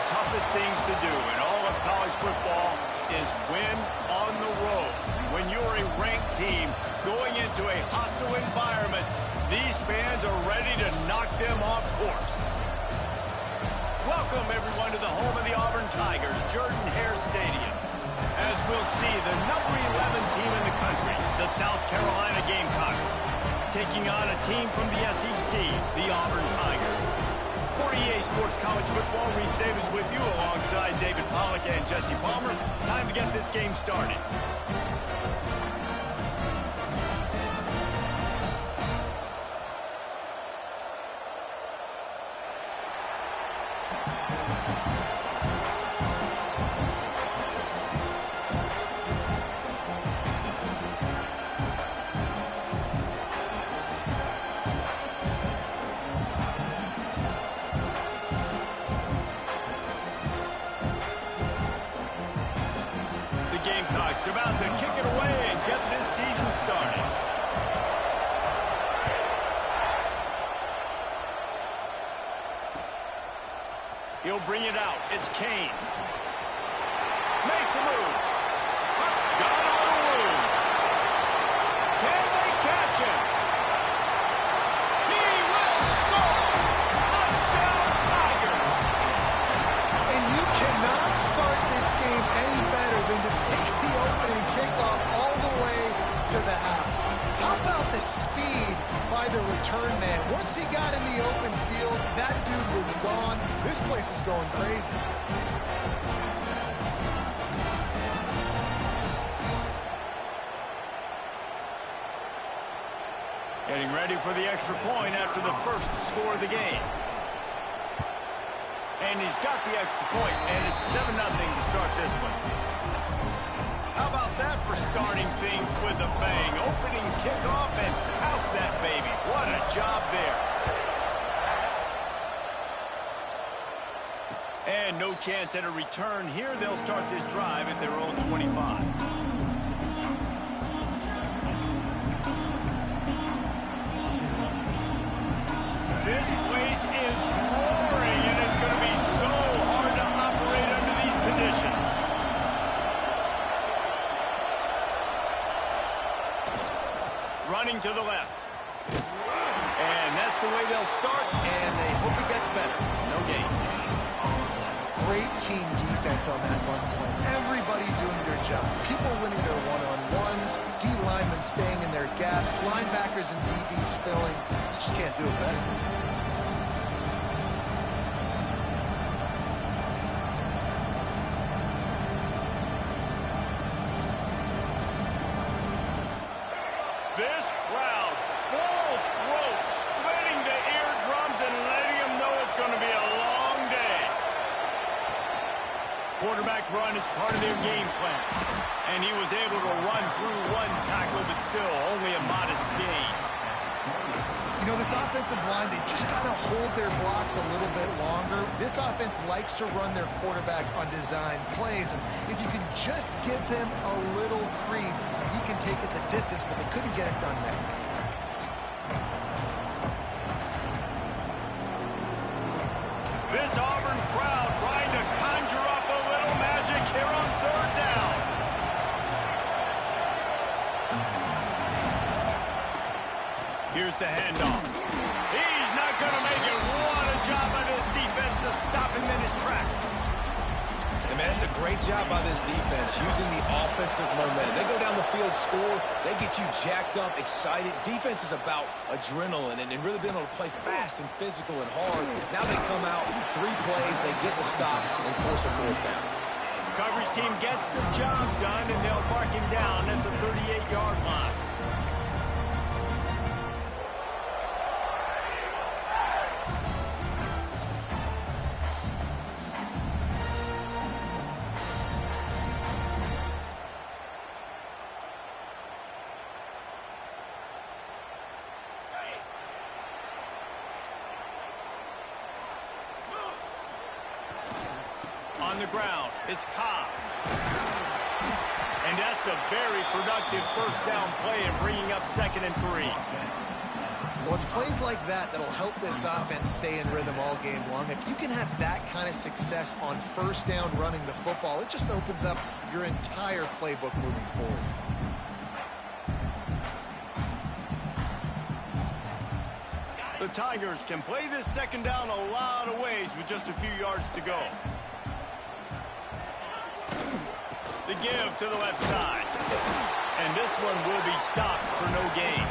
toughest things to do in all of college football is win on the road. When you're a ranked team going into a hostile environment, these fans are ready to knock them off course. Welcome, everyone, to the home of the Auburn Tigers, Jordan-Hare Stadium. As we'll see, the number 11 team in the country, the South Carolina Gamecocks, taking on a team from the SEC, the Auburn Tigers. For EA Sports College Football, Reese Davis with you alongside David Pollack and Jesse Palmer. Time to get this game started. Gamecocks about to kick it away and get this season started. He'll bring it out. It's Kane. Makes a move. Got on the move. Can they catch him? He will score. Touchdown Tigers. And you cannot start this game any better than to take the opening kickoff all the way to the house. How about the speed by the return man? Once he got in the open field, that dude was gone. This place is going crazy. Getting ready for the extra point after the first score of the game. And he's got the extra point, and it's 7-0 to start this one. How about that for starting things with a bang? Opening kickoff and house that baby. What a job there. And no chance at a return here. They'll start this drive at their own 25. This place is roaring, and it's going to be so hard to operate under these conditions. Running to the left. And that's the way they'll start, and they hope it gets better. No gain. Great team defense on that run play. Everybody doing their job. People winning their one-on-ones, D-linemen staying in their gaps, linebackers and DBs filling. Just can't do it better. This crowd, full throat, splitting the eardrums and letting them know it's going to be a long day. Quarterback run is part of their game plan. And he was able to run through one tackle, but still only a modest gain. You know, this offensive line, they just got to hold their blocks a little bit longer. This offense likes to run their quarterback on design plays. And if you can just give him a little crease, he can take it the distance, but they couldn't get it done there. This Auburn crowd trying to conjure up a little magic here on third down. Here's the handoff. He's not going to make it. What a job by this defense to stop him in his tracks. And man, it's a great job by this defense using the offensive momentum. They go down the field, score, they get you jacked up, excited. Defense is about adrenaline and really being able to play fast and physical and hard. Now they come out, 3 plays, they get the stop and force a 4th down. Coverage team gets the job done, and they'll mark him down at the 38-yard line. On the ground, it's Ncaa. And that's a very productive first down play and bringing up 2nd and 3. Well, it's plays like that that'll help this offense stay in rhythm all game long. If you can have that kind of success on first down running the football, it just opens up your entire playbook moving forward. The Tigers can play this second down a lot of ways with just a few yards to go. The give to the left side. And this one will be stopped for no gain.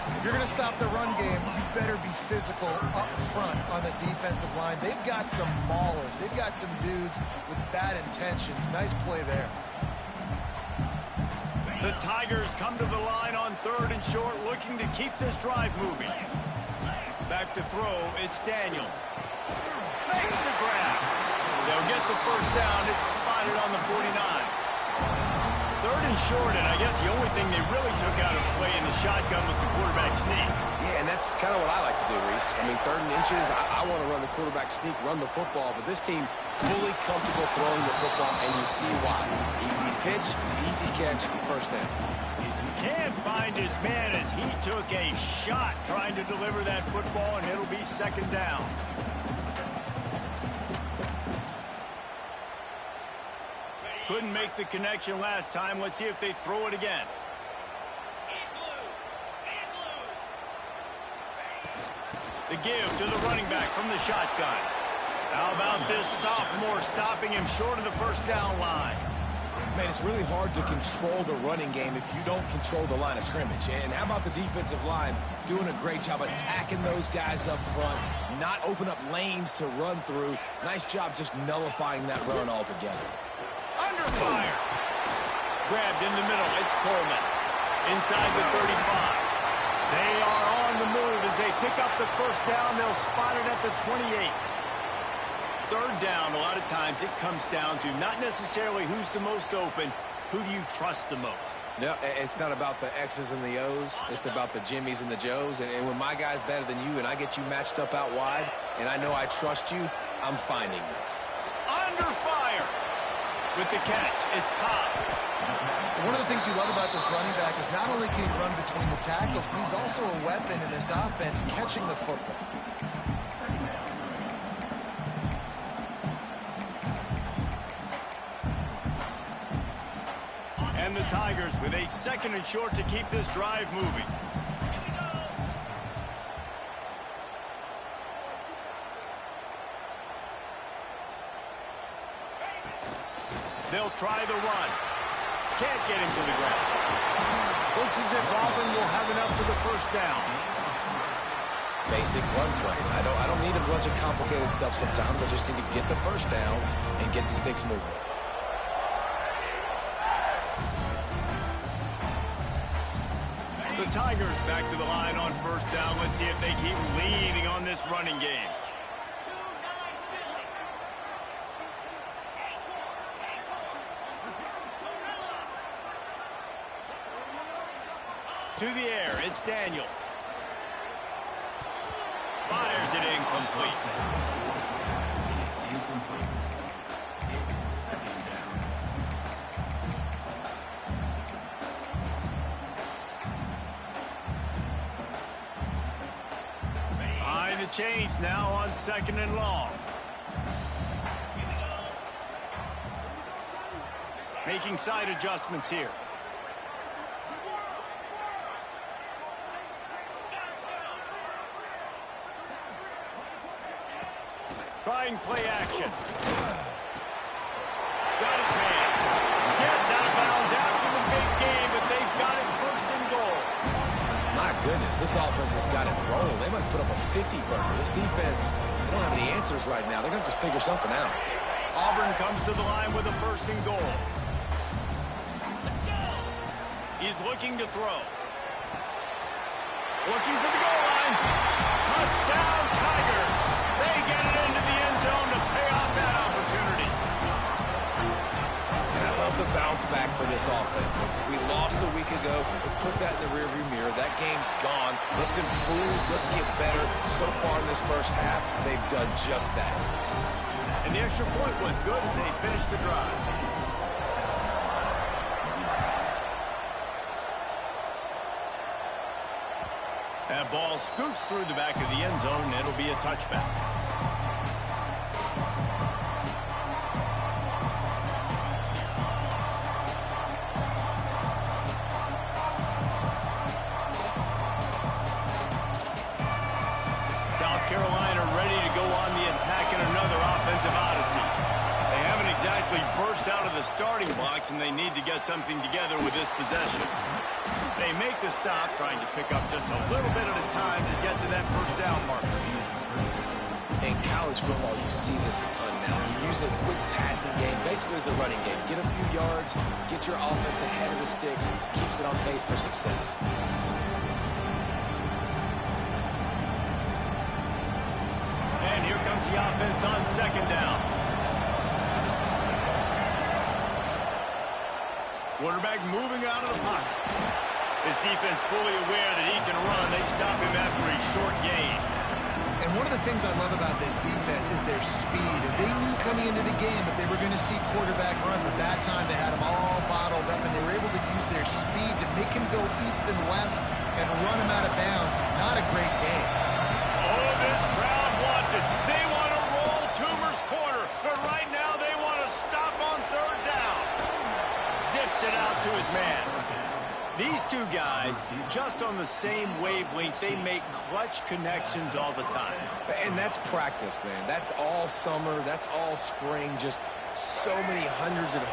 If you're going to stop the run game, you better be physical up front on the defensive line. They've got some maulers. They've got some dudes with bad intentions. Nice play there. The Tigers come to the line on 3rd and short, looking to keep this drive moving. Back to throw, it's Daniels. Makes the grab. They'll get the first down. It's spotted on the 49. 3rd and short, and I guess the only thing they really took out of the play in the shotgun was the quarterback sneak. Yeah, and that's kind of what I like to do, Reese. I mean, 3rd and inches, I want to run the quarterback sneak, run the football, but this team fully comfortable throwing the football, and you see why. Easy pitch, easy catch, first down. Can't find his man as he took a shot trying to deliver that football, and it'll be second down. Couldn't make the connection last time. Let's see if they throw it again. The give to the running back from the shotgun. How about this sophomore stopping him short of the first down line? Man, it's really hard to control the running game if you don't control the line of scrimmage. And how about the defensive line doing a great job attacking those guys up front, not open up lanes to run through. Nice job just nullifying that run altogether. Under fire. Grabbed in the middle. It's Coleman. Inside the 35. They are on the move as they pick up the first down. They'll spot it at the 28. 3rd down, a lot of times it comes down to not necessarily who's the most open, who do you trust the most? No, it's not about the X's and the O's. It's about the Jimmys and the Joes. And when my guy's better than you and I get you matched up out wide and I know I trust you, I'm finding you. Under fire. With the catch, it's Cobb. One of the things you love about this running back is not only can he run between the tackles, but he's also a weapon in this offense catching the football. And the Tigers with a 2nd and short to keep this drive moving. They'll try the run. Can't get him to the ground. Looks as if Auburn will have enough for the first down. Basic run plays. I don't need a bunch of complicated stuff sometimes. I just need to get the first down and get the sticks moving. The Tigers back to the line on first down. Let's see if they keep leading on this running game. To the air, it's Daniels. Fires it incomplete. Behind the chains now on 2nd and long. Making side adjustments here. Trying play action. Got his man. Gets out of bounds after the big game, but they've got it 1st and goal. My goodness, this offense has got it rolling. They might put up a 50-burger. This defense, they don't have any answers right now. They're going to just figure something out. Auburn comes to the line with a 1st and goal. He's looking to throw. Looking for the goal line. Touchdown, Tigers. They get it into the end zone to pay off that opportunity. And I love the bounce back for this offense. We lost a week ago. Let's put that in the rearview mirror. That game's gone. Let's improve. Let's get better. So far in this first half, they've done just that. And the extra point was good as they finished the drive. That ball scoots through the back of the end zone, and it'll be a touchback. South Carolina ready to go on the attack in another offensive odyssey. They haven't exactly burst out of the starting blocks, and they need to get something together with this possession. They make the stop, trying to pick up just a little bit at a time to get to that first down marker. In college football, you see this a ton now. You use a quick passing game, basically as the running game. Get a few yards, get your offense ahead of the sticks, keeps it on pace for success. And here comes the offense on second down. Quarterback moving out of the pocket. His defense fully aware that he can run. They stop him after a short gain. And one of the things I love about this defense is their speed. And they knew coming into the game that they were going to see quarterback run, but that time they had him all bottled up, and they were able to use their speed to make him go east and west and run him out of bounds. Not a great game. Oh, this crowd wants it. They want to roll Toomer's corner, but right now they want to stop on third down. Zips it out to his man. These two guys, just on the same wavelength, they make clutch connections all the time. And that's practice, man. That's all summer. That's all spring. Just so many hundreds and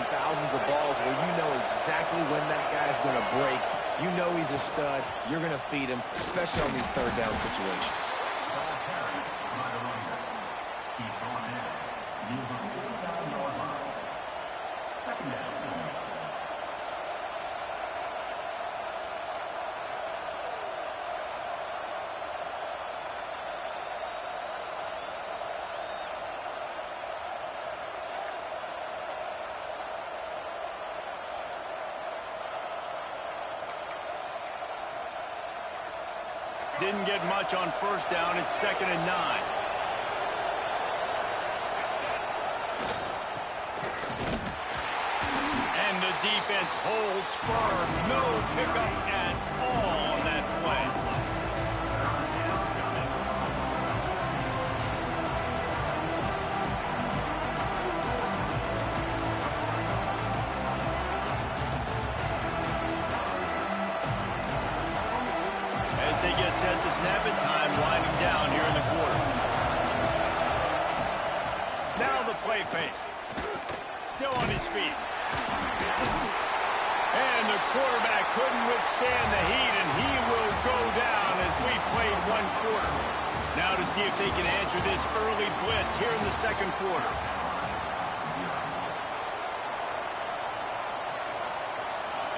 thousands of balls where you know exactly when that guy's going to break. You know he's a stud. You're going to feed him, especially on these third down situations. Didn't get much on first down. It's 2nd and 9. And the defense holds firm. No pickup at all on that play. They get set to snap it, time winding down here in the quarter. Now the play fake. Still on his feet. And the quarterback couldn't withstand the heat, and he will go down as we played one quarter. Now to see if they can answer this early blitz here in the second quarter.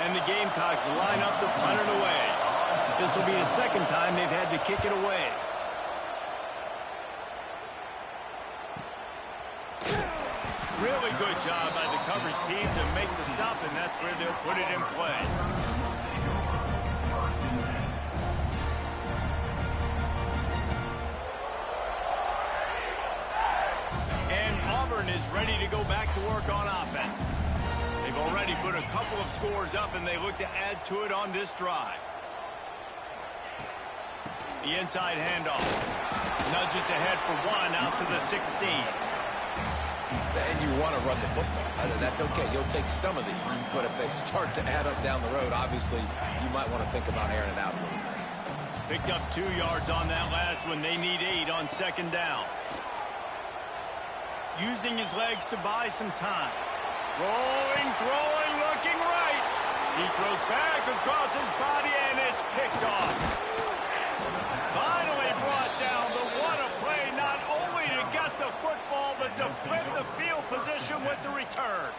And the Gamecocks line up to punt it away. This will be the second time they've had to kick it away. Really good job by the coverage team to make the stop, and that's where they'll put it in play. And Auburn is ready to go back to work on offense. They've already put a couple of scores up, and they look to add to it on this drive. The inside handoff. Nudges ahead for one out to the 16. And you want to run the football. That's okay. You'll take some of these. But if they start to add up down the road, obviously, you might want to think about airing it out a little bit. Picked up 2 yards on that last one. They need 8 on second down. Using his legs to buy some time. Rolling, throwing, looking right. He throws back across his body, and it's picked off. Finally brought down, but what a play, not only to get the football, but to flip the field position with the return.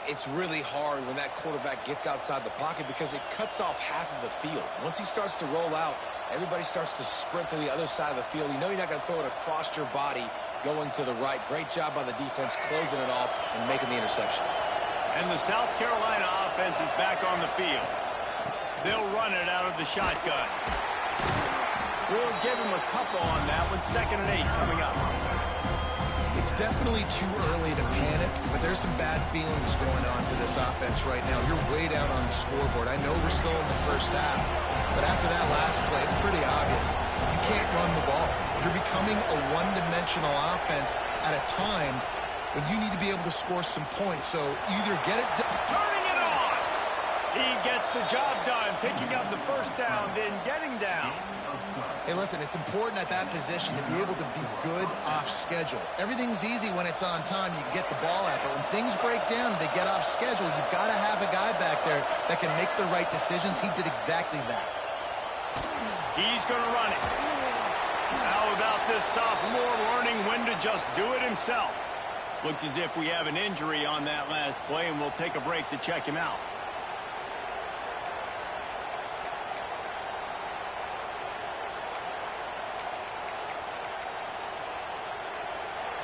It's really hard when that quarterback gets outside the pocket because it cuts off half of the field. Once he starts to roll out, everybody starts to sprint to the other side of the field. You know you're not going to throw it across your body going to the right. Great job by the defense closing it off and making the interception. And the South Carolina offense is back on the field. They'll run it out of the shotgun. We'll give him a couple on that one. 2nd and 8 coming up. It's definitely too early to panic, but there's some bad feelings going on for this offense right now. You're way down on the scoreboard. I know we're still in the first half, But after that last play, it's pretty obvious. You can't run the ball. You're becoming a one-dimensional offense at a time when you need to be able to score some points. So either get it done. Turning it on. He gets the job done, picking up the first down, then getting down. Hey, listen, it's important at that position to be able to be good off schedule. Everything's easy when it's on time. You can get the ball out. But when things break down and they get off schedule, you've got to have a guy back there that can make the right decisions. He did exactly that. He's going to run it. How about this sophomore learning when to just do it himself? Looks as if we have an injury on that last play, and we'll take a break to check him out.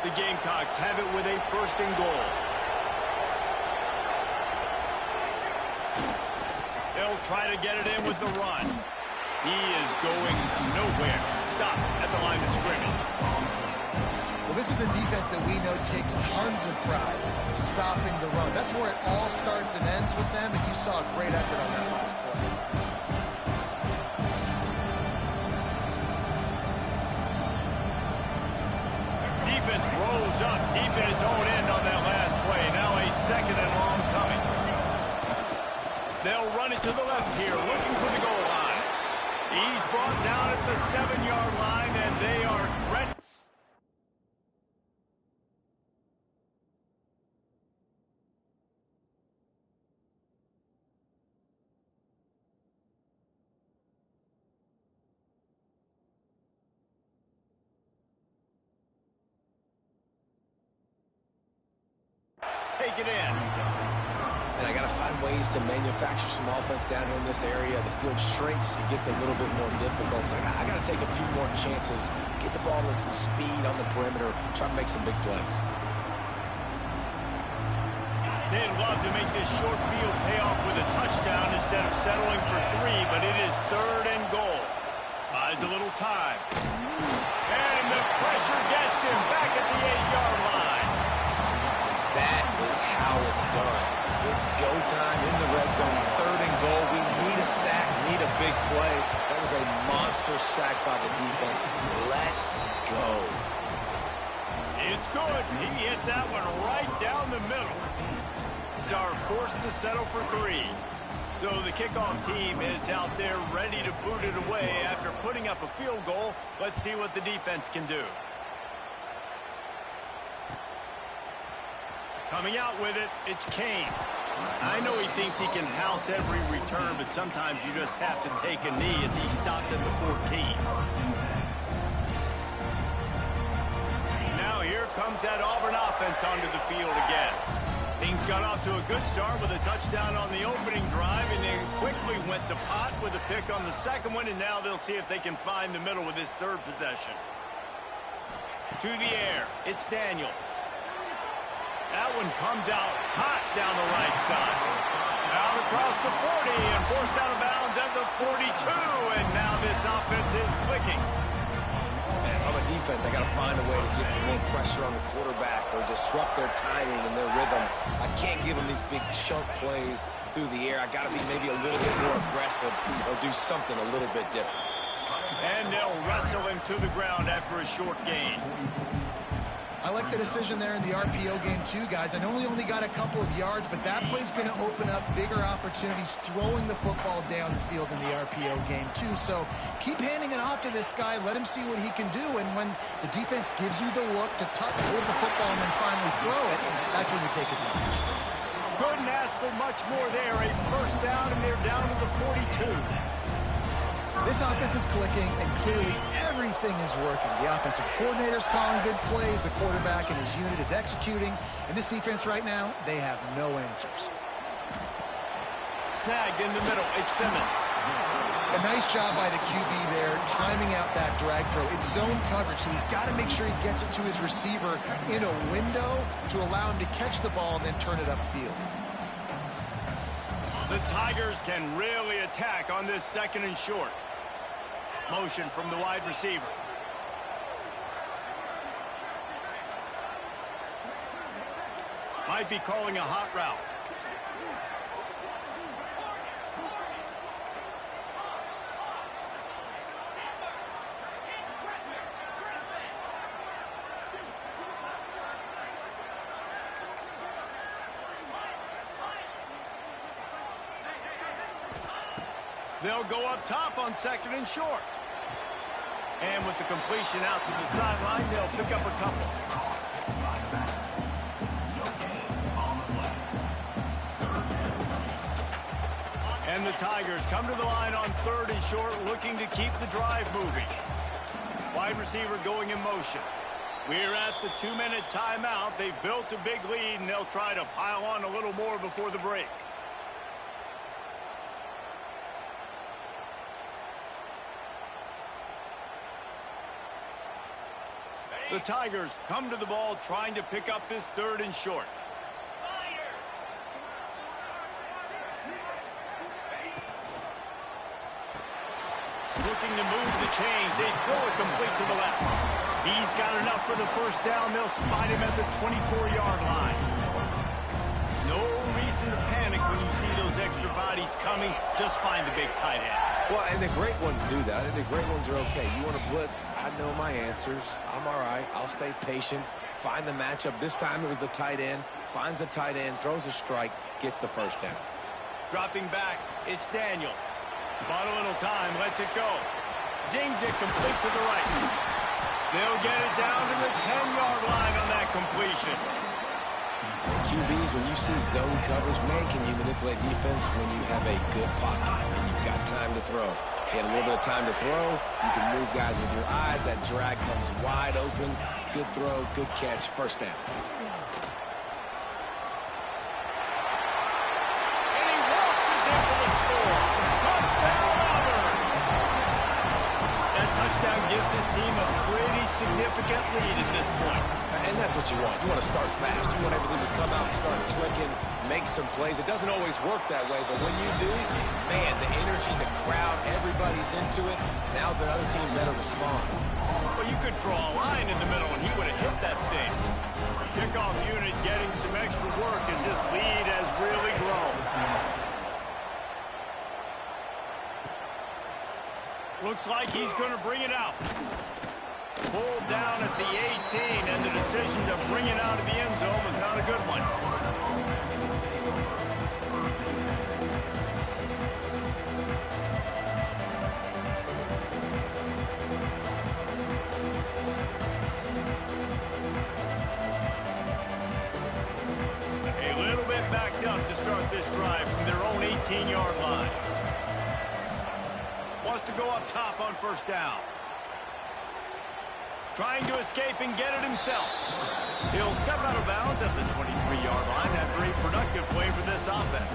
The Gamecocks have it with a 1st and goal. They'll try to get it in with the run. He is going nowhere. Stop at the line of scrimmage. Well, this is a defense that we know takes tons of pride stopping the run. That's where it all starts and ends with them, and you saw a great effort on that last play. Defense rolls up deep in its own end on that last play. Now a 2nd and long coming. They'll run it to the left here, looking for the goal line. He's brought down at the 7-yard line, and they are threatened. Take it in. And I got to find ways to manufacture some offense down here in this area. The field shrinks. It gets a little bit more difficult. So I got to take a few more chances, get the ball with some speed on the perimeter, try to make some big plays. They'd love to make this short field pay off with a touchdown instead of settling for 3, but it is 3rd and goal. Buys a little time. And the pressure gets him back at the 8-yard line. That is how it's done. It's go time in the red zone, 3rd and goal. We need a sack, need a big play. That was a monster sack by the defense. Let's go. It's good. He hit that one right down the middle. Are forced to settle for 3. So the kickoff team is out there ready to boot it away after putting up a field goal. Let's see what the defense can do. Coming out with it, it's Kane. I know he thinks he can house every return, but sometimes you just have to take a knee as he stopped at the 14. Now here comes that Auburn offense onto the field again. Things got off to a good start with a touchdown on the opening drive and then quickly went to pot with a pick on the 2nd one, and now they'll see if they can find the middle with this 3rd possession. To the air, it's Daniels. That one comes out hot down the right side. Out across the 40 and forced out of bounds at the 42, and now this offense is clicking. Man, on the defense, I got to find a way to get some more pressure on the quarterback or disrupt their timing and their rhythm. I can't give them these big chunk plays through the air. I got to be maybe a little bit more aggressive or do something a little bit different. And they'll wrestle him to the ground after a short gain. I like the decision there in the RPO game too, guys. I know he only got a couple of yards, but that play's going to open up bigger opportunities throwing the football down the field in the RPO game too. So keep handing it off to this guy. Let him see what he can do. And when the defense gives you the look to hold the football and then finally throw it, that's when you take advantage. Couldn't ask for much more there. A 1st down, and they're down to the 42. This offense is clicking, and clearly everything is working. The offensive coordinator's calling good plays. The quarterback and his unit is executing. And this defense right now, they have no answers. Snagged in the middle. It's Simmons. A nice job by the QB there, timing out that drag throw. It's zone coverage, so he's got to make sure he gets it to his receiver in a window to allow him to catch the ball and then turn it upfield. The Tigers can really attack on this 2nd and short. Motion from the wide receiver. Might be calling a hot route. They'll go up top on 2nd and short. And with the completion out to the sideline, they'll pick up a couple. And the Tigers come to the line on 3rd and short, looking to keep the drive moving. Wide receiver going in motion. We're at the 2-minute timeout. They've built a big lead, and they'll try to pile on a little more before the break. The Tigers come to the ball trying to pick up this 3rd and short. Looking to move the chains. They throw it complete to the left. He's got enough for the 1st down. They'll spot him at the 24-yard line. No reason to panic when you see those extra bodies coming. Just find the big tight end. Well, and the great ones do that. I think the great ones are okay. You want to blitz? I know my answers. I'm all right. I'll stay patient. Find the matchup. This time it was the tight end. Finds the tight end, throws a strike, gets the 1st down. Dropping back, it's Daniels. Bought a little time, lets it go. Zings it complete to the right. They'll get it down to the 10-yard line on that completion. QBs, when you see zone coverage, man, can you manipulate defense when you have a good pocket and you've got time to throw. You had a little bit of time to throw. You can move guys with your eyes. That drag comes wide open. Good throw, good catch, 1st down. And he waltzes in for the score. Touchdown, Auburn! That touchdown gives his team a pretty significant lead at this point. And that's what you want. You want to start fast. You want everything to come out and start clicking, make some plays. It doesn't always work that way, but when you do, man, the energy, the crowd, everybody's into it. Now the other team better respond. Well, you could draw a line in the middle, and he would have hit that thing. Kickoff unit getting some extra work as this lead has really grown. Looks like he's going to bring it out. Pulled down at the 18, and the decision to bring it out of the end zone was not a good one. A little bit backed up to start this drive from their own 18-yard line. Wants to go up top on 1st down. Trying to escape and get it himself. He'll step out of bounds at the 23-yard line after a productive play for this offense.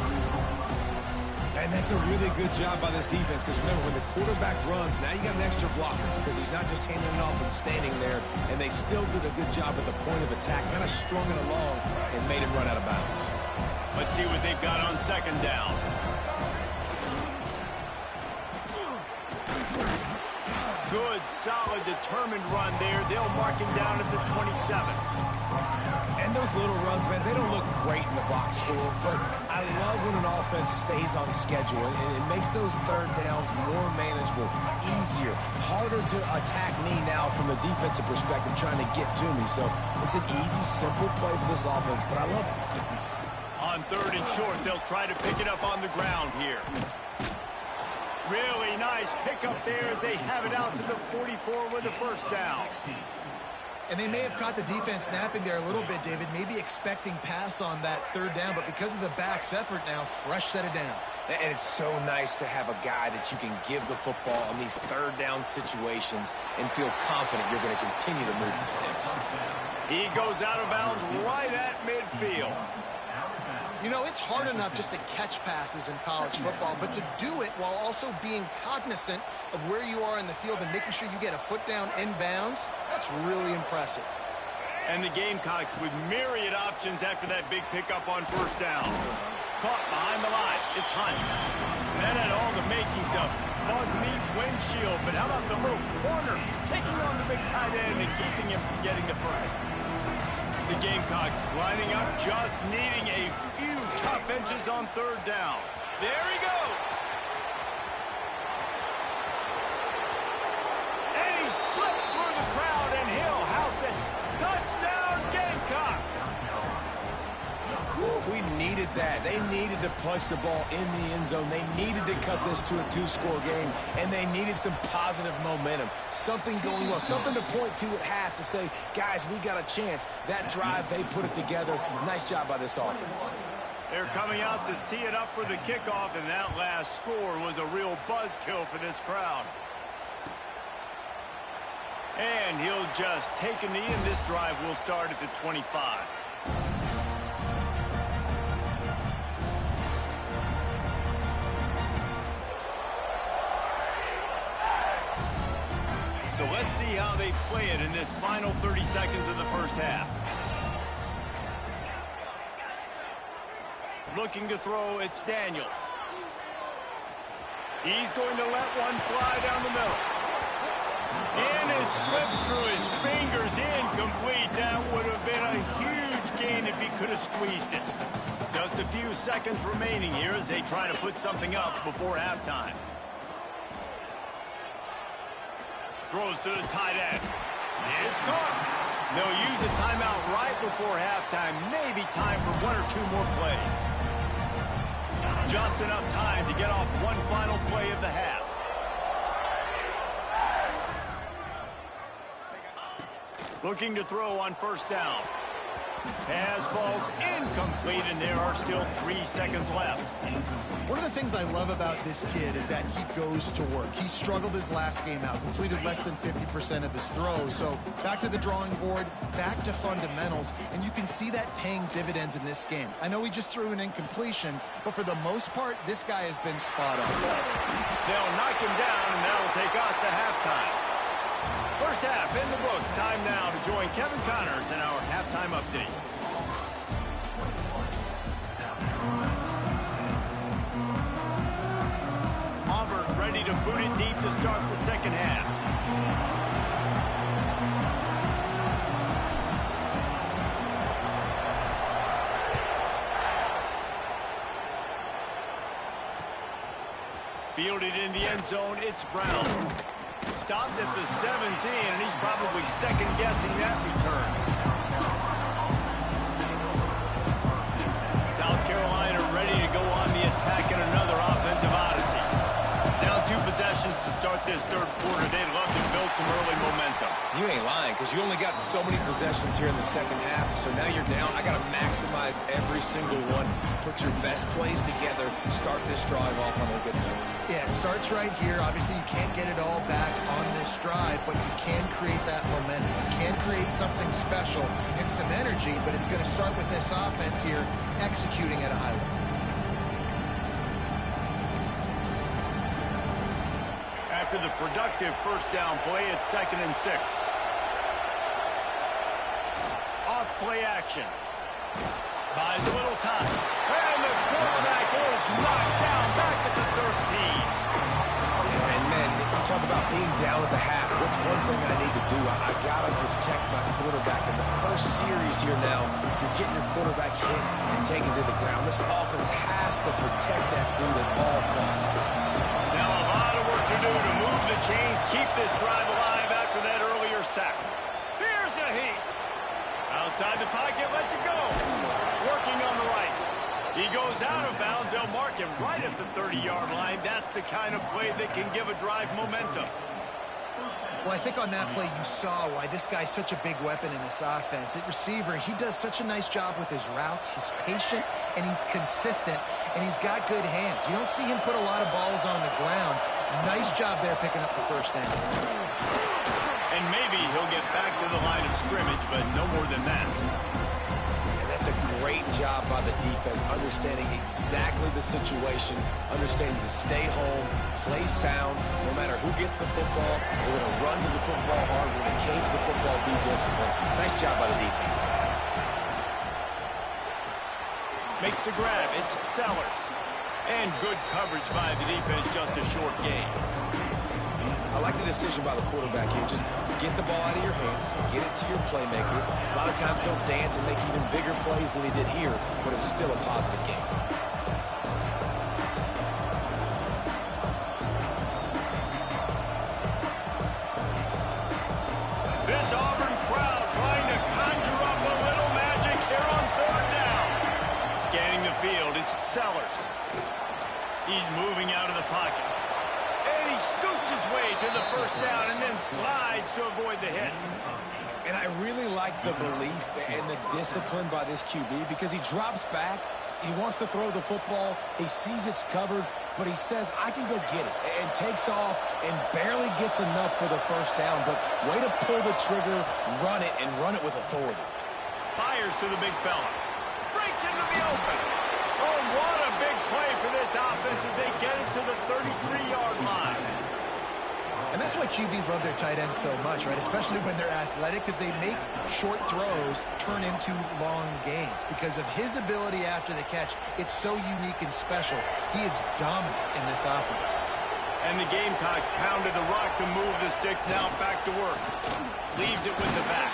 And that's a really good job by this defense because remember, when the quarterback runs, now you got an extra blocker because he's not just handing it off and standing there, and they still did a good job at the point of attack, kind of strung it along and made him run out of bounds. Let's see what they've got on 2nd down. Good, solid, determined run there. They'll mark him down at the 27. And those little runs, man, they don't look great in the box score, but I love when an offense stays on schedule, and it makes those 3rd downs more manageable, easier, harder to attack me now from the defensive perspective trying to get to me. So it's an easy, simple play for this offense, but I love it. On 3rd and short, they'll try to pick it up on the ground here. Really nice pickup there as they have it out to the 44 with the 1st down. And they may have caught the defense snapping there a little bit, David, maybe expecting pass on that 3rd down, but because of the back's effort now, fresh set of downs. And it's so nice to have a guy that you can give the football on these 3rd down situations and feel confident you're going to continue to move the sticks. He goes out of bounds right at midfield. You know, it's hard enough just to catch passes in college football, but to do it while also being cognizant of where you are in the field and making sure you get a foot down inbounds, that's really impressive. And the Gamecocks with myriad options after that big pickup on 1st down. Caught behind the line. It's Hunt. That had all the makings of bug meat windshield, but how about the little corner taking on the big tight end and keeping him from getting the first? The Gamecocks lining up, just needing a few tough inches on 3rd down. There he goes. And he slipped through the crowd, and he'll house it. Touchdown, Gamecocks. We needed that. They needed to punch the ball in the end zone. They needed to cut this to a 2-score game, and they needed some positive momentum. Something going well, something to point to at half to say, guys, we got a chance. That drive, they put it together. Nice job by this offense. They're coming out to tee it up for the kickoff, and that last score was a real buzzkill for this crowd. And he'll just take a knee, and this drive will start at the 25. So let's see how they play it in this final 30 seconds of the first half. Looking to throw, it's Daniels. He's going to let one fly down the middle. And it slips through his fingers, incomplete. That would have been a huge gain if he could have squeezed it. Just a few seconds remaining here as they try to put something up before halftime. Throws to the tight end. It's caught. They'll use a timeout right before halftime. Maybe time for one or two more plays. Just enough time to get off one final play of the half. Looking to throw on first down. Pass falls incomplete, and there are still 3 seconds left. One of the things I love about this kid is that he goes to work. He struggled his last game out, completed less than 50% of his throws. So back to the drawing board, back to fundamentals, and you can see that paying dividends in this game. I know he just threw an incompletion, but for the most part, this guy has been spot on. They'll knock him down, and that'll take us to halftime. First half in the books. Time now to join Kevin Connors in our halftime update. Auburn ready to boot it deep to start the second half. Fielded in the end zone, it's Brown. Stopped at the 17, and he's probably second-guessing that return. South Carolina ready to go on the attack in another offensive odyssey. Down 2 possessions to start this third quarter. They'd love to build some early momentum. You ain't lying, because you only got so many possessions here in the second half, so now you're down. I got to maximize every single one. Put your best plays together. Start this drive off on a good note. Yeah, it starts right here. Obviously, you can't get it all back on this drive, but you can create that momentum. You can create something special and some energy, but it's going to start with this offense here executing at a high level. After the productive first down play, it's 2nd and 6. Off play action. Buys a little time. And the quarterback is knocked down back at the 13. Yeah, and man, you talk about being down at the half. What's one thing I need to do? I got to protect my quarterback. In the first series here now, you're getting your quarterback hit and taken to the ground. This offense has to protect that dude at all costs. Now a lot of work to do to move the chains, keep this drive alive after that earlier sack. Here's a heat. Outside the pocket, lets it go. Working on the right. He goes out of bounds. They'll mark him right at the 30-yard line. That's the kind of play that can give a drive momentum. Well, I think on that play you saw why this guy's such a big weapon in this offense. At receiver, he does such a nice job with his routes. He's patient, and he's consistent, and he's got good hands. You don't see him put a lot of balls on the ground. Nice job there picking up the first down. And maybe he'll get back to the line of scrimmage, but no more than that. And that's a great job by the defense, understanding exactly the situation, understanding to stay home, play sound. No matter who gets the football, we're going to run to the football hard. We're going to cage the football, be disciplined. Nice job by the defense. Makes the grab. It's Sellers. And good coverage by the defense, just a short gain. I like the decision by the quarterback here. Just get the ball out of your hands, get it to your playmaker. A lot of times he'll dance and make even bigger plays than he did here, but it was still a positive game. This Auburn crowd trying to conjure up a little magic here on 3rd down. Scanning the field. It's Sellers. He's moving out of the pocket. And he scoots his way to the first down and then slides to avoid the hit. And I really like the belief and the discipline by this QB because he drops back. He wants to throw the football. He sees it's covered, but he says, I can go get it, and takes off and barely gets enough for the first down. But way to pull the trigger, run it, and run it with authority. Fires to the big fella. Breaks into the open. Oh, what a big play for this offense as they get it to the 33-yard line. And that's why QBs love their tight ends so much, right? Especially when they're athletic, because they make short throws turn into long gains. Because of his ability after the catch, it's so unique and special. He is dominant in this offense. And the Gamecocks pounded the rock to move the sticks. Now back to work. Leaves it with the back.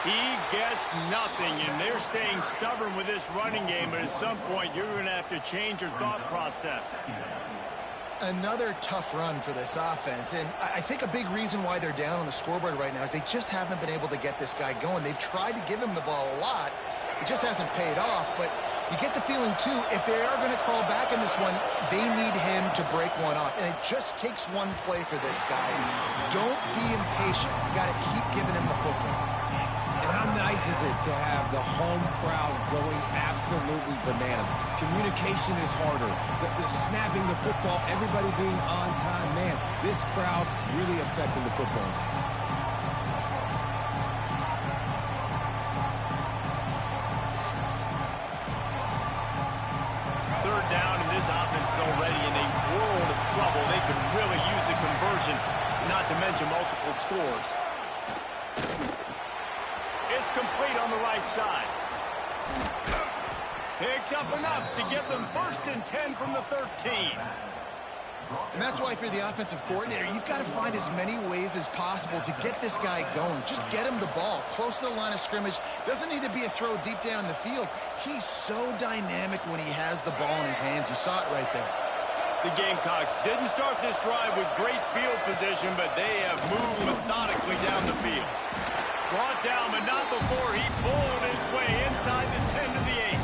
He gets nothing, and they're staying stubborn with this running game, but at some point you're going to have to change your thought process. Another tough run for this offense, and I think a big reason why they're down on the scoreboard right now is they just haven't been able to get this guy going. They've tried to give him the ball a lot. It just hasn't paid off, but you get the feeling, too, if they are going to crawl back in this one, they need him to break one off, and it just takes one play for this guy. Don't be impatient. You got to keep giving him the football. How nice is it to have the home crowd going absolutely bananas? Communication is harder. The snapping the football, everybody being on time. Man, this crowd really affecting the football game. Third down, and this offense is already in a world of trouble. They could really use a conversion, not to mention multiple scores. It's complete on the right side. Picks up enough to get them 1st and 10 from the 13. And that's why, if you're the offensive coordinator, you've got to find as many ways as possible to get this guy going. Just get him the ball close to the line of scrimmage. Doesn't need to be a throw deep down the field. He's so dynamic when he has the ball in his hands. You saw it right there. The Gamecocks didn't start this drive with great field position, but they have moved methodically down the field. Brought down, but not before he pulled his way inside the 10 to the 8.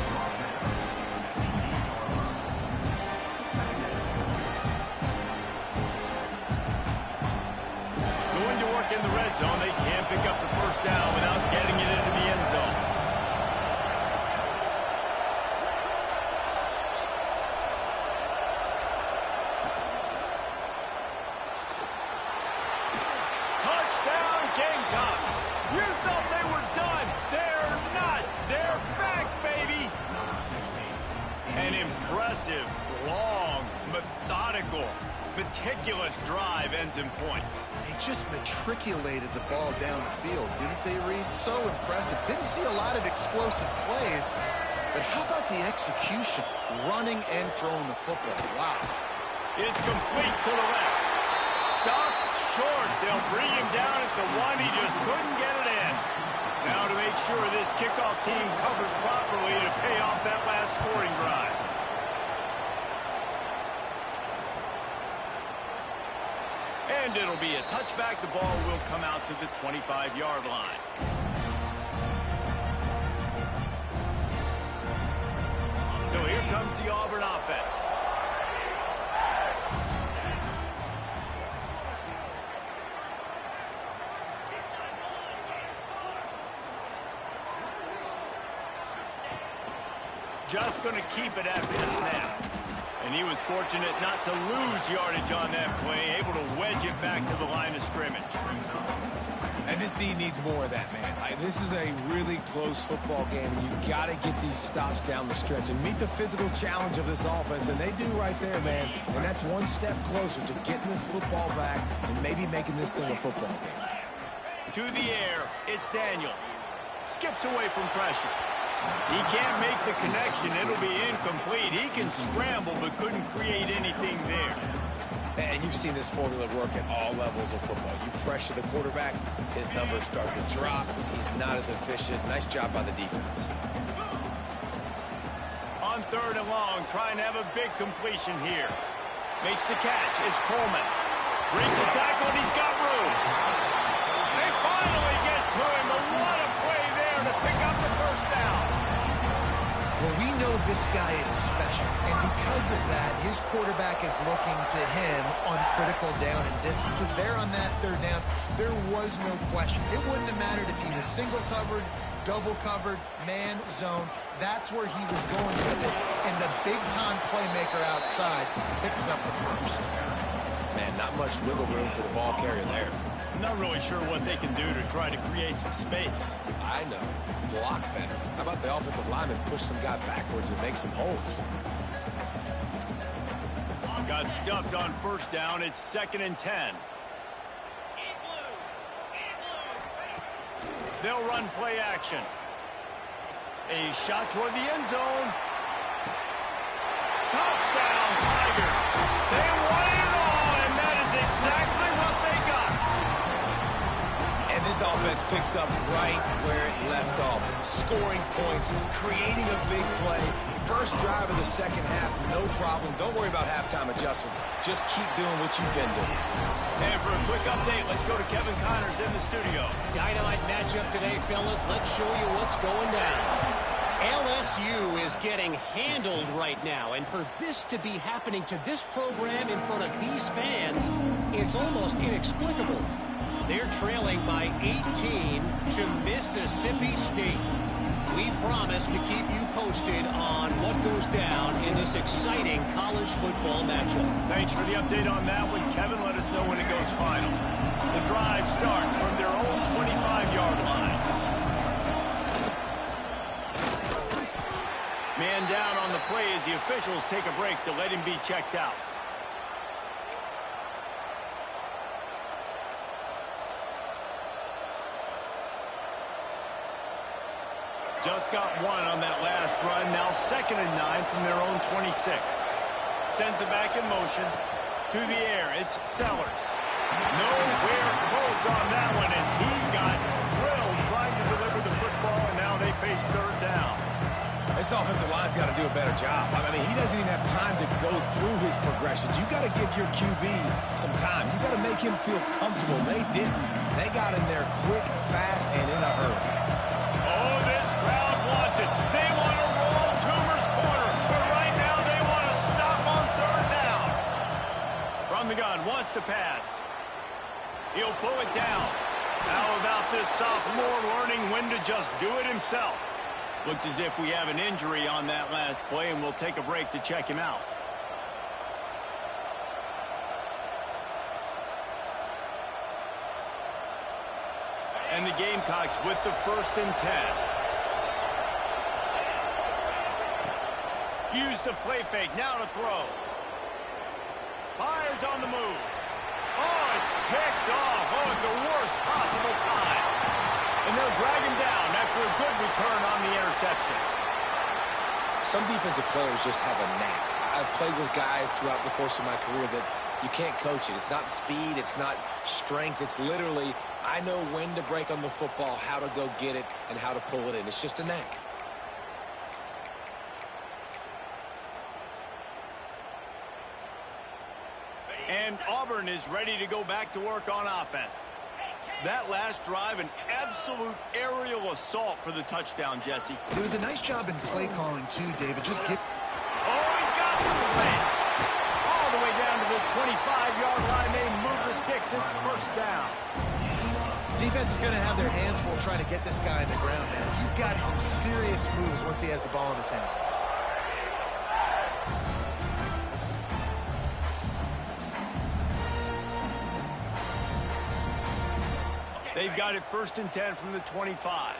Going to work in the red zone. They can't pick up the first down without getting it into the end zone. Touchdown, Gamecocks! You thought they were done. They're not. They're back, baby. An impressive, long, methodical, meticulous drive ends in points. They just matriculated the ball down the field, didn't they, Reese? So impressive. Didn't see a lot of explosive plays, but how about the execution? Running and throwing the football. Wow. It's complete to the left. Stopped short. They'll bring him down at the 1. He just couldn't get it in. Now to make sure this kickoff team covers properly to pay off that last scoring drive. And it'll be a touchback. The ball will come out to the 25-yard line. So here comes the Auburn offense. Just going to keep it after the snap. And he was fortunate not to lose yardage on that play, able to wedge it back to the line of scrimmage. And this D needs more of that, man. This is a really close football game, and you've got to get these stops down the stretch and meet the physical challenge of this offense, and they do right there, man. And that's one step closer to getting this football back and maybe making this thing a football game. To the air, it's Daniels. Skips away from pressure. He can't make the connection. It'll be incomplete. He can scramble, but couldn't create anything there. And you've seen this formula work at all levels of football. You pressure the quarterback, his numbers start to drop. He's not as efficient. Nice job by the defense. On 3rd and long, trying to have a big completion here. Makes the catch. It's Coleman. Breaks the tackle, and he's got room. They finally get to him, but what a play there to pick up the first down. Well, we know this guy is special. And because of that, his quarterback is looking to him on critical down and distances. There on that third down, there was no question. It wouldn't have mattered if he was single covered, double covered, man, zone. That's where he was going with it. And the big-time playmaker outside picks up the first. Man, not much wiggle room for the ball carrier there. I'm not really sure what they can do to try to create some space. I know. Block better. How about the offensive lineman push some guy backwards and make some holes? Got stuffed on first down. It's 2nd and 10. They'll run play action. A shot toward the end zone. Touchdown, Tigers. They won it all, and that is exactly what they got. And this offense picks up right where it left off. Scoring points, creating a big play. First drive of the second half, no problem. Don't worry about halftime adjustments. Just keep doing what you've been doing. And for a quick update, let's go to Kevin Connors in the studio. Dynamite matchup today, fellas. Let's show you what's going down. LSU is getting handled right now, and for this to be happening to this program in front of these fans, it's almost inexplicable. They're trailing by 18 to Mississippi State. We promise to keep you posted on what goes down in this exciting college football matchup. Thanks for the update on that one, Kevin. Let us know when it goes final. The drive starts from their own 25-yard line. Man down on the play as the officials take a break to let him be checked out. Just got one on that last run. Now 2nd and 9 from their own 26. Sends it back in motion. To the air, it's Sellers. Nowhere close on that one as he got thrilled trying to deliver the football, and now they face third down. This offensive line's got to do a better job. I mean, he doesn't even have time to go through his progressions. You got to give your QB some time. You got to make him feel comfortable. They didn't. They got in there quick, fast, and in a hurry. Oh, this crowd wants it. They want to roll Toomer's corner, but right now they want to stop on third down. From the gun, wants to pass. He'll pull it down. How about this sophomore learning when to just do it himself? Looks as if we have an injury on that last play, and we'll take a break to check him out. And the Gamecocks with the 1st and 10. Use the play fake, now to throw. Fires on the move. Oh, it's picked off. Oh, at the worst possible time. And they'll drag him down after a good return on the interception. Some defensive players just have a knack. I've played with guys throughout the course of my career that you can't coach it. It's not speed. It's not strength. It's literally, I know when to break on the football, how to go get it, and how to pull it in. It's just a knack. And Auburn is ready to go back to work on offense. That last drive, an absolute aerial assault for the touchdown, Jesse. It was a nice job in play calling, too, David. Just get... Oh, he's got some space. All the way down to the 25-yard line. They move the sticks. It's first down. Defense is going to have their hands full trying to get this guy on the ground, man. He's got some serious moves once he has the ball in his hands. They've got it 1st and 10 from the 25.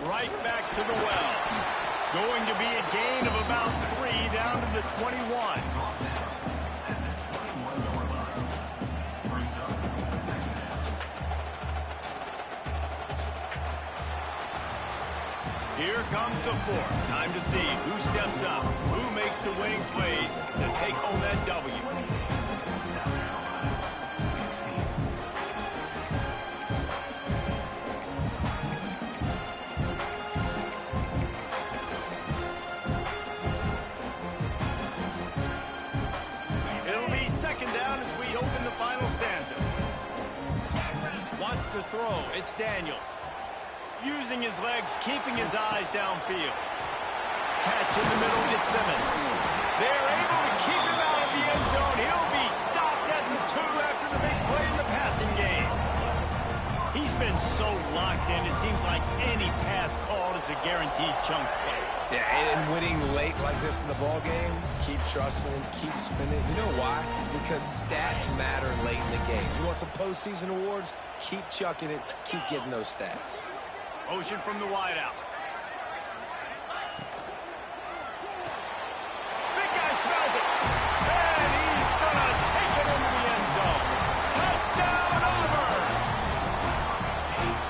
Right back to the well. Going to be a gain of about 3 down to the 21. Here comes the 4th. Time to see who steps up, who makes the winning plays to take home that W. It'll be 2nd down as we open the final stanza. Wants to throw. It's Daniels. Using his legs, keeping his eyes downfield. Catch in the middle, gets Simmons. They're able to keep him out of the end zone. He'll be stopped at the 2 after the big play in the passing game. He's been so locked in, it seems like any pass called is a guaranteed chunk play. Yeah, and winning late like this in the ball game, keep trusting him, keep spinning. You know why? Because stats matter late in the game. You want some postseason awards? Keep chucking it, keep getting those stats. Motion from the wideout. Big guy smells it. And he's going to take it into the end zone. Touchdown, Auburn!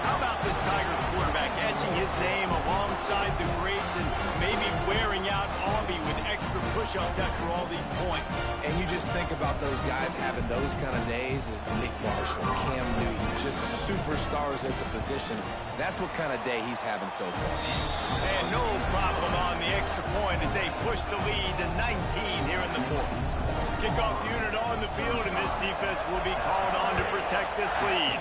How about this Tiger quarterback etching his name alongside the greats and maybe wearing out Aubie with extra push-ups after all these points? And you just think about those guys having those kind of days as Nick Marshall, Cam Newton, just superstars at the position. That's what kind of day he's having so far. And no problem on the extra point as they push the lead to 19 here in the fourth. Kickoff unit on the field, and this defense will be called on to protect this lead.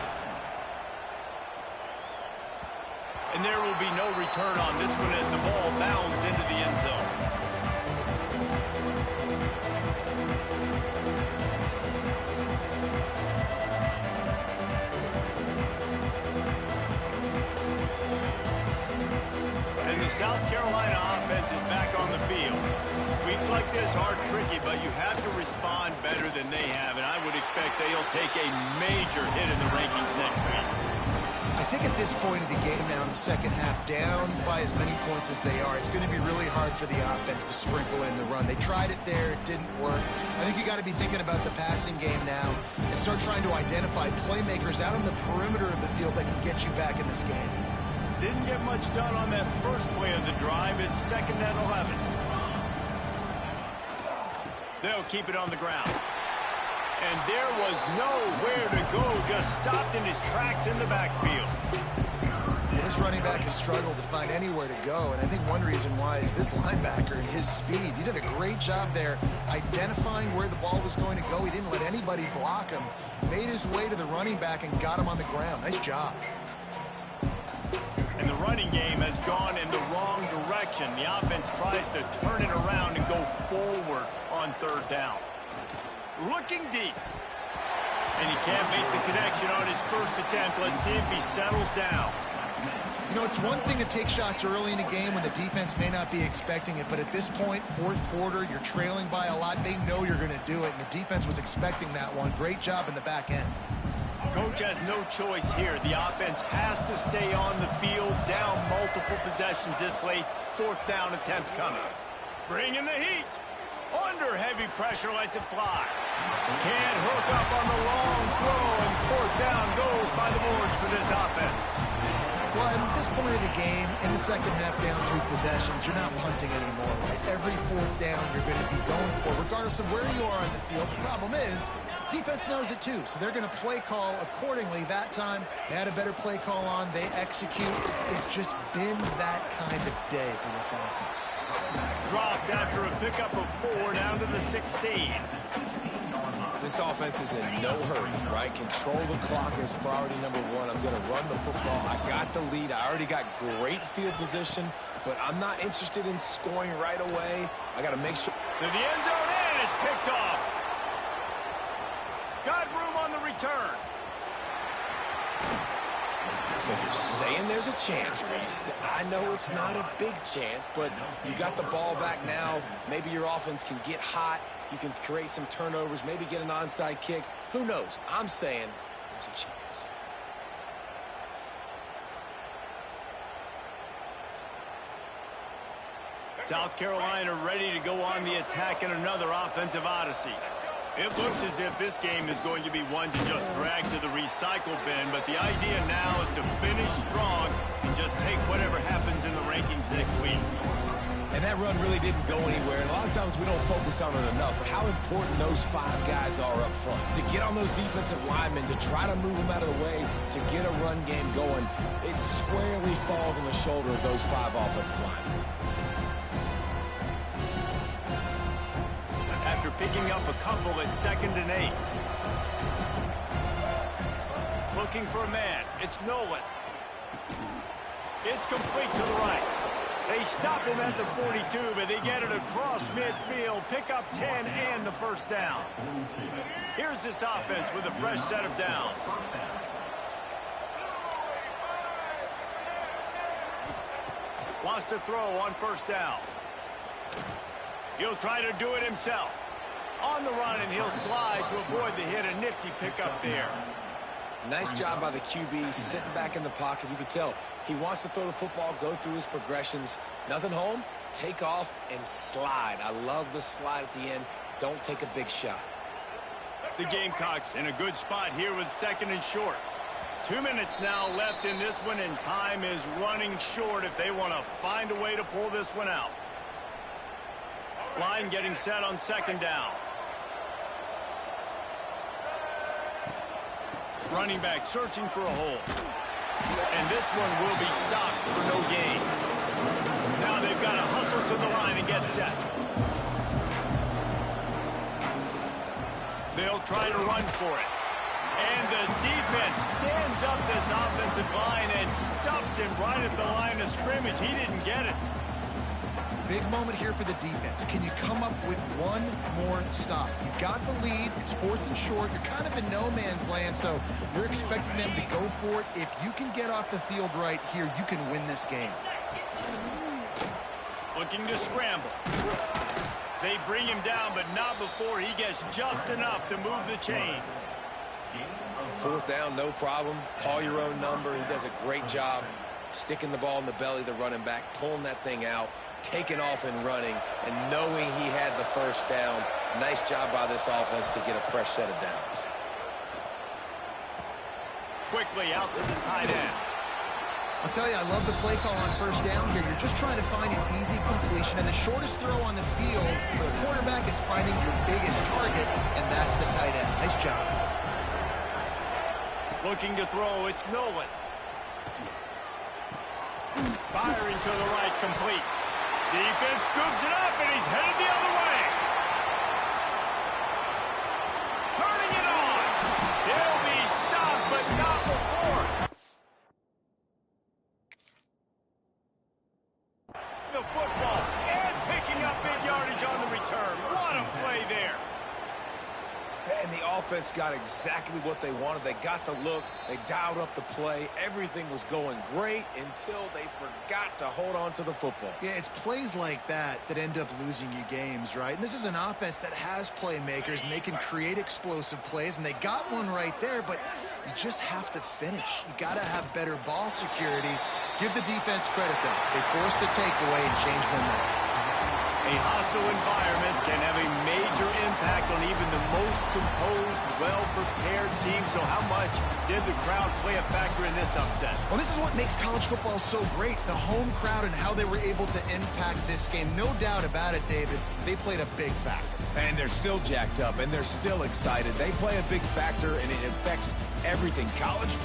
And there will be no return on this one as the ball bounds into the end zone. And the South Carolina offense is back on the field. Weeks like this are tricky, but you have to respond better than they have, and I would expect they'll take a major hit in the rankings next week. I think at this point of the game now, in the second half, down by as many points as they are, it's going to be really hard for the offense to sprinkle in the run. They tried it there, it didn't work. I think you got to be thinking about the passing game now and start trying to identify playmakers out on the perimeter of the field that can get you back in this game. Didn't get much done on that first play of the drive. It's 2nd and 11. They'll keep it on the ground. And there was nowhere to go, just stopped in his tracks in the backfield. This running back has struggled to find anywhere to go, and I think one reason why is this linebacker and his speed. He did a great job there identifying where the ball was going to go. He didn't let anybody block him. Made his way to the running back and got him on the ground. Nice job. And the running game has gone in the wrong direction. The offense tries to turn it around and go forward on 3rd down. Looking deep. And he can't make the connection on his first attempt. Let's see if he settles down. You know, it's one thing to take shots early in a game when the defense may not be expecting it, but at this point, 4th quarter, you're trailing by a lot. They know you're going to do it, and the defense was expecting that one. Great job in the back end. Coach has no choice here. The offense has to stay on the field, down multiple possessions this late. 4th down attempt coming. Bring in the heat. Under heavy pressure, lets it fly. Can't hook up on the long throw, and 4th down goes by the boards for this offense. Well, at this point of the game, in the second half, down 3 possessions, you're not punting anymore, right? Every 4th down you're going to be going for, regardless of where you are on the field. The problem is, defense knows it too, so they're going to play call accordingly. That time, they had a better play call on. They execute. It's just been that kind of day for this offense. Dropped after a pickup of 4 down to the 16. This offense is in no hurry, right? Control the clock is priority number 1. I'm going to run the football. I got the lead. I already got great field position, but I'm not interested in scoring right away. I got to make sure. To the end zone, and it's picked off. Got room on the return. So you're saying there's a chance, Reese. I know it's not a big chance, but you got the ball back now. Maybe your offense can get hot. You can create some turnovers, maybe get an onside kick. Who knows? I'm saying there's a chance. South Carolina ready to go on the attack in another offensive odyssey. It looks as if this game is going to be one to just drag to the recycle bin, but the idea now is to finish strong and just take whatever happens in the rankings next week. And that run really didn't go anywhere, and a lot of times we don't focus on it enough, but how important those 5 guys are up front. To get on those defensive linemen, to try to move them out of the way, to get a run game going, it squarely falls on the shoulder of those 5 offensive linemen. After picking up a couple at 2nd and 8. Looking for a man. It's Nolan. It's complete to the right. They stop him at the 42, but they get it across midfield, pick up 10 and the first down. Here's this offense with a fresh set of downs. Wants to throw on first down. He'll try to do it himself. On the run, and he'll slide to avoid the hit. A nifty pickup there. Nice job by the QB, sitting back in the pocket. You can tell he wants to throw the football, go through his progressions. Nothing home, take off, and slide. I love the slide at the end. Don't take a big shot. The Gamecocks in a good spot here with second and short. 2 minutes now left in this one, and time is running short if they want to find a way to pull this one out. Line getting set on second down. Running back searching for a hole. And this one will be stopped for no gain. Now they've got to hustle to the line and get set. They'll try to run for it. And the defense stands up this offensive line and stuffs him right at the line of scrimmage. He didn't get it. Big moment here for the defense. Can you come up with one more stop? You've got the lead. It's 4th and short. You're kind of in no man's land, so you're expecting them to go for it. If you can get off the field right here, you can win this game. Looking to scramble. They bring him down, but not before he gets just enough to move the chains. 4th down, no problem. Call your own number. He does a great job sticking the ball in the belly of the running back, pulling that thing out, taking off and running, and knowing he had the first down. Nice job by this offense to get a fresh set of downs. Quickly out to the tight end. I'll tell you, I love the play call on first down here. You're just trying to find an easy completion, and the shortest throw on the field for the quarterback is finding your biggest target, and that's the tight end. Nice job. Looking to throw, it's Nolan. Firing to the right, complete. Defense scoops it up, and he's headed the other way. Turning it on. He'll be stopped, but not before. The football, and picking up big yardage on the return. What a play there. And the offense got exactly what they wanted. They got the look. They dialed up the play. Everything was going great until they forgot to hold on to the football. Yeah, it's plays like that that end up losing you games, right? And this is an offense that has playmakers, and they can create explosive plays, and they got one right there, but you just have to finish. You got to have better ball security. Give the defense credit, though. They forced the takeaway and changed momentum. A hostile environment can have a major impact on even the most composed, well-prepared team. So how much did the crowd play a factor in this upset? Well, this is what makes college football so great, the home crowd and how they were able to impact this game. No doubt about it, David. They played a big factor. And they're still jacked up, and they're still excited. They play a big factor, and it affects everything. College football.